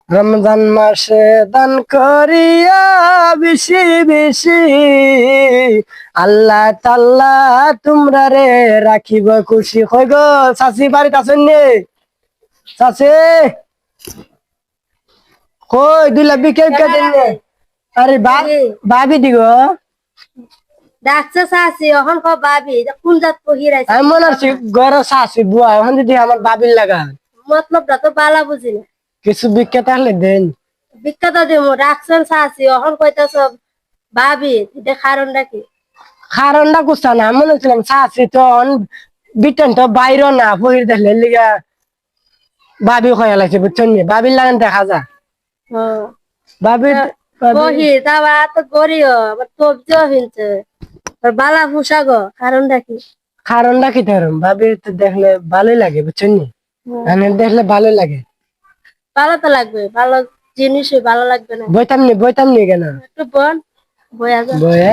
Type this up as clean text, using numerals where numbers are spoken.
রমজান মাসে দান করিয়া বেশি বেশি, আল্লাহ তাল্লা তোমরা রে রাখিব খুশি। কই গো চাচি বাড়িতে আছেন নে? চাচি কই 2 লাখ বিকে দিন নে? আরে ভাবি দিগো ডাকছে চাচি এখন ক ভাবি কোন জাত পহিরাইছে আমি মনে হচ্ছে ঘরে চাচি বুয়া এখন যদি আমার বাবির লাগা মতলবটা তো বালা বুঝি না। কিছু বিকে তাহলে দেন। বিখ্যাত দিমু ডাকছেন চাচি এখন কইতাছ ভাবি এটা কারণটা কি? কারণটা কুস্তা না, মনে হচ্ছিলাম চাচি তো বিটেন তো বাইরে না পহির দেখলে লিগা ভাবি খয়া লাগছে বুঝছেন নি, বাবির লাগান দেখা যা ভাবির বহি তাবা তো গরিও আবার তবজিও হিনছে বালা পোশাক কারণটা কি? কারণটা কি ধরুন ভাবি তো দেখলে ভালোই লাগে বুঝছেন নি, দেখলে ভালোই লাগে। ভালো তো লাগবে, ভালো জিনিসই ভালো লাগবে না? বইতাম নি কেন একটু বল বয়া যা। বয়ে